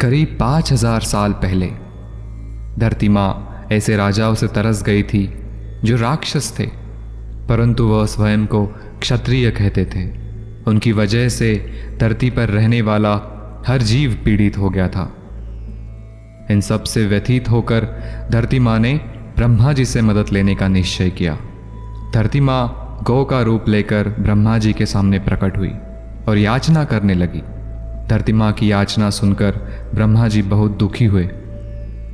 करीब 5000 साल पहले धरती माँ ऐसे राजाओं से तरस गई थी जो राक्षस थे, परंतु वह स्वयं को क्षत्रिय कहते थे। उनकी वजह से धरती पर रहने वाला हर जीव पीड़ित हो गया था। इन सब से व्यथित होकर धरती माँ ने ब्रह्मा जी से मदद लेने का निश्चय किया। धरती माँ गौ का रूप लेकर ब्रह्मा जी के सामने प्रकट हुई और याचना करने लगी। धरती माँ की याचना सुनकर ब्रह्मा जी बहुत दुखी हुए।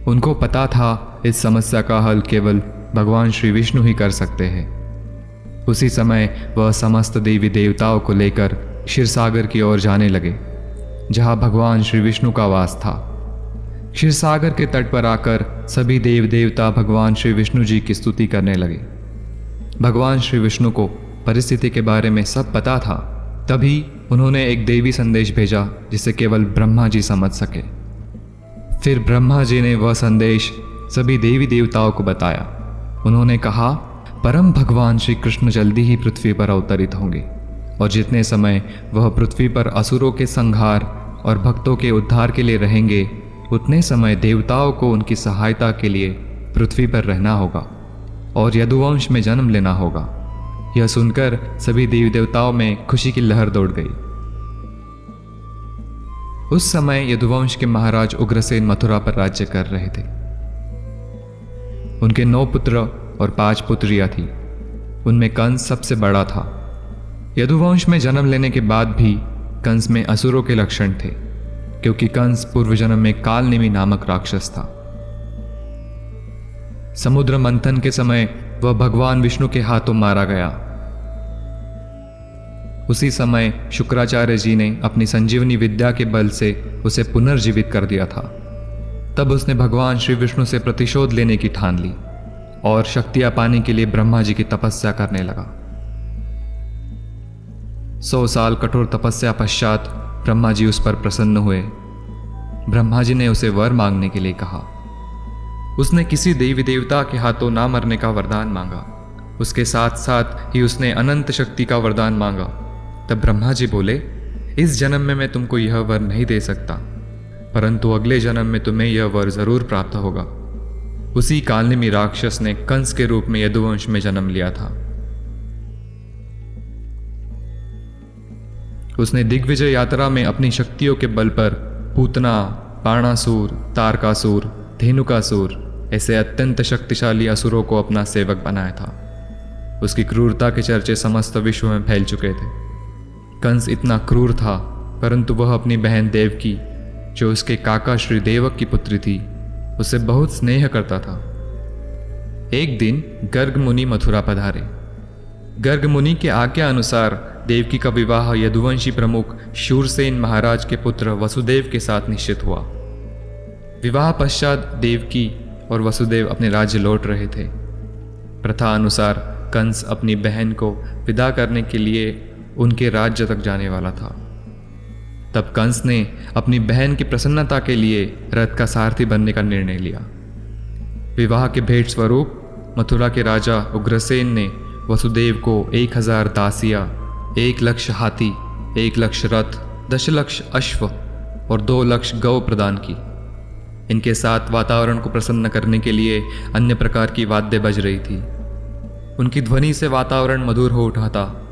उनको पता था इस समस्या का हल केवल भगवान श्री विष्णु ही कर सकते हैं। उसी समय वह समस्त देवी देवताओं को लेकर क्षीरसागर की ओर जाने लगे, जहाँ भगवान श्री विष्णु का वास था। क्षीरसागर के तट पर आकर सभी देव देवता भगवान श्री विष्णु जी की स्तुति करने लगे। भगवान श्री विष्णु को परिस्थिति के बारे में सब पता था, तभी उन्होंने एक देवी संदेश भेजा जिसे केवल ब्रह्मा जी समझ सके। फिर ब्रह्मा जी ने वह संदेश सभी देवी देवताओं को बताया। उन्होंने कहा, परम भगवान श्री कृष्ण जल्दी ही पृथ्वी पर अवतरित होंगे और जितने समय वह पृथ्वी पर असुरों के संहार और भक्तों के उद्धार के लिए रहेंगे, उतने समय देवताओं को उनकी सहायता के लिए पृथ्वी पर रहना होगा और यदुवंश में जन्म लेना होगा। यह सुनकर सभी देवी देवताओं में खुशी की लहर दौड़ गई। उस समय यदुवंश के महाराज उग्रसेन मथुरा पर राज्य कर रहे थे। उनके 9 पुत्र और 5 पुत्रियां थी। उनमें कंस सबसे बड़ा था। यदुवंश में जन्म लेने के बाद भी कंस में असुरों के लक्षण थे, क्योंकि कंस पूर्व जन्म में कालनेमी नामक राक्षस था। समुद्र मंथन के समय वह भगवान विष्णु के हाथों मारा गया। उसी समय शुक्राचार्य जी ने अपनी संजीवनी विद्या के बल से उसे पुनर्जीवित कर दिया था। तब उसने भगवान श्री विष्णु से प्रतिशोध लेने की ठान ली और शक्तियां पाने के लिए ब्रह्मा जी की तपस्या करने लगा। 100 साल कठोर तपस्या पश्चात ब्रह्मा जी उस पर प्रसन्न हुए। ब्रह्मा जी ने उसे वर मांगने के लिए कहा। उसने किसी देवी देवता के हाथों ना मरने का वरदान मांगा। उसके साथ साथ ही उसने अनंत शक्ति का वरदान मांगा। तब ब्रह्मा जी बोले, इस जन्म में मैं तुमको यह वर नहीं दे सकता, परंतु अगले जन्म में तुम्हें यह वर जरूर प्राप्त होगा। उसी कालनेमी राक्षस ने कंस के रूप में यदुवंश में जन्म लिया था। उसने दिग्विजय यात्रा में अपनी शक्तियों के बल पर पूतना, बाणासुर, तारकासुर, धेनुकासुर ऐसे अत्यंत शक्तिशाली असुरों को अपना सेवक बनाया था। उसकी क्रूरता के चर्चे समस्त विश्व में फैल चुके थे। कंस इतना क्रूर था, परंतु वह अपनी बहन देवकी, जो उसके काका श्री देवक की पुत्री थी, उसे बहुत स्नेह करता था। एक दिन गर्ग मुनि मथुरा पधारे। गर्ग मुनि के आज्ञा अनुसार देवकी का विवाह यदुवंशी प्रमुख शूरसेन महाराज के पुत्र वसुदेव के साथ निश्चित हुआ। विवाह पश्चात देवकी और वसुदेव अपने राज्य लौट रहे थे। प्रथा अनुसार कंस अपनी बहन को विदा करने के लिए उनके राज्य तक जाने वाला था। तब कंस ने अपनी बहन की प्रसन्नता के लिए रथ का सारथी बनने का निर्णय लिया। विवाह के भेंट स्वरूप मथुरा के राजा उग्रसेन ने वसुदेव को 1000 दासियां, 1 लाख हाथी, 1 लाख रथ, 10 लाख अश्व और 2 लाख गौ प्रदान की। इनके साथ वातावरण को प्रसन्न करने के लिए अन्य प्रकार की वाद्य बज रही थी। उनकी ध्वनि से वातावरण मधुर हो उठा था।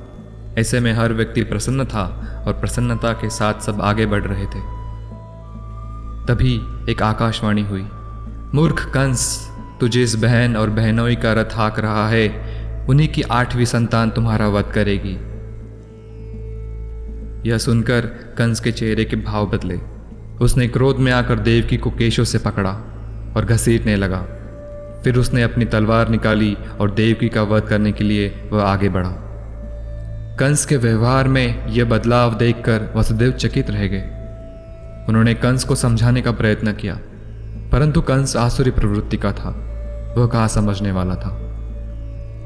ऐसे में हर व्यक्ति प्रसन्न था और प्रसन्नता के साथ सब आगे बढ़ रहे थे। तभी एक आकाशवाणी हुई, मूर्ख कंस, तू जिस बहन और बहनोई का रथ हाँक रहा है, उन्हीं की 8वीं संतान तुम्हारा वध करेगी। यह सुनकर कंस के चेहरे के भाव बदले। उसने क्रोध में आकर देवकी को केशों से पकड़ा और घसीटने लगा। फिर उसने अपनी तलवार निकाली और देवकी का वध करने के लिए वह आगे बढ़ा। कंस के व्यवहार में यह बदलाव देखकर वसुदेव चकित रह गए। उन्होंने कंस को समझाने का प्रयत्न किया, परंतु कंस आसुरी प्रवृत्ति का था। वह कहाँ समझने वाला था।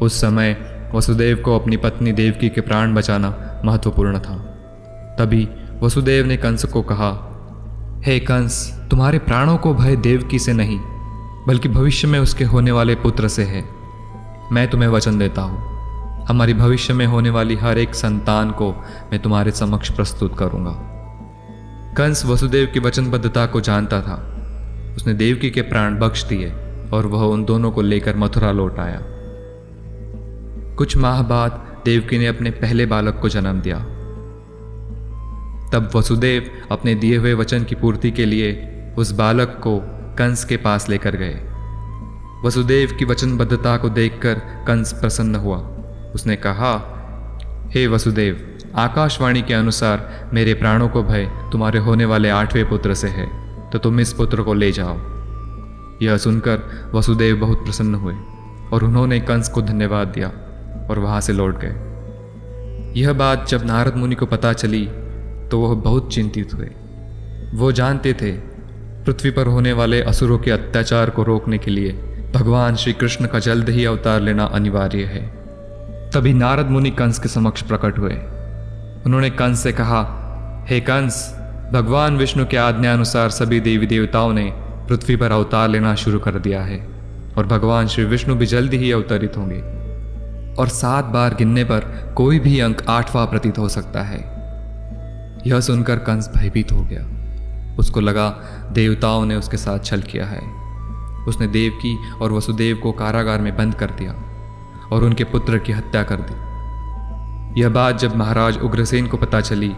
उस समय वसुदेव को अपनी पत्नी देवकी के प्राण बचाना महत्वपूर्ण था। तभी वसुदेव ने कंस को कहा, हे कंस, तुम्हारे प्राणों को भय देवकी से नहीं, बल्कि भविष्य में उसके होने वाले पुत्र से है। मैं तुम्हें वचन देता हूँ, हमारी भविष्य में होने वाली हर एक संतान को मैं तुम्हारे समक्ष प्रस्तुत करूंगा। कंस वसुदेव की वचनबद्धता को जानता था। उसने देवकी के प्राण बख्श दिए और वह उन दोनों को लेकर मथुरा लौट आया। कुछ माह बाद देवकी ने अपने पहले बालक को जन्म दिया। तब वसुदेव अपने दिए हुए वचन की पूर्ति के लिए उस बालक को कंस के पास लेकर गए। वसुदेव की वचनबद्धता को देखकर कंस प्रसन्न हुआ। उसने कहा, हे वसुदेव, आकाशवाणी के अनुसार मेरे प्राणों को भय तुम्हारे होने वाले 8वें पुत्र से है, तो तुम इस पुत्र को ले जाओ। यह सुनकर वसुदेव बहुत प्रसन्न हुए और उन्होंने कंस को धन्यवाद दिया और वहां से लौट गए। यह बात जब नारद मुनि को पता चली तो वह बहुत चिंतित हुए। वो जानते थे पृथ्वी पर होने वाले असुरों के अत्याचार को रोकने के लिए भगवान श्री कृष्ण का जल्द ही अवतार लेना अनिवार्य है। तभी नारद मुनि कंस के समक्ष प्रकट हुए। उन्होंने कंस से कहा, हे कंस, भगवान विष्णु के आज्ञानुसार सभी देवी देवताओं ने पृथ्वी पर अवतार लेना शुरू कर दिया है और भगवान श्री विष्णु भी जल्दी ही अवतरित होंगे और 7 बार गिनने पर कोई भी अंक 8वां प्रतीत हो सकता है। यह सुनकर कंस भयभीत हो गया। उसको लगा देवताओं ने उसके साथ छल किया है। उसने देवकी और वसुदेव को कारागार में बंद कर दिया और उनके पुत्र की हत्या कर दी। यह बात जब महाराज उग्रसेन को पता चली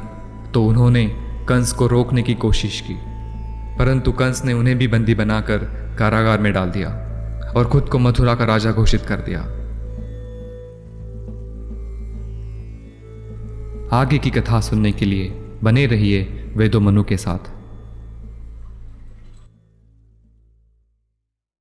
तो उन्होंने कंस को रोकने की कोशिश की, परंतु कंस ने उन्हें भी बंदी बनाकर कारागार में डाल दिया और खुद को मथुरा का राजा घोषित कर दिया। आगे की कथा सुनने के लिए बने रहिए वेदों मनु के साथ।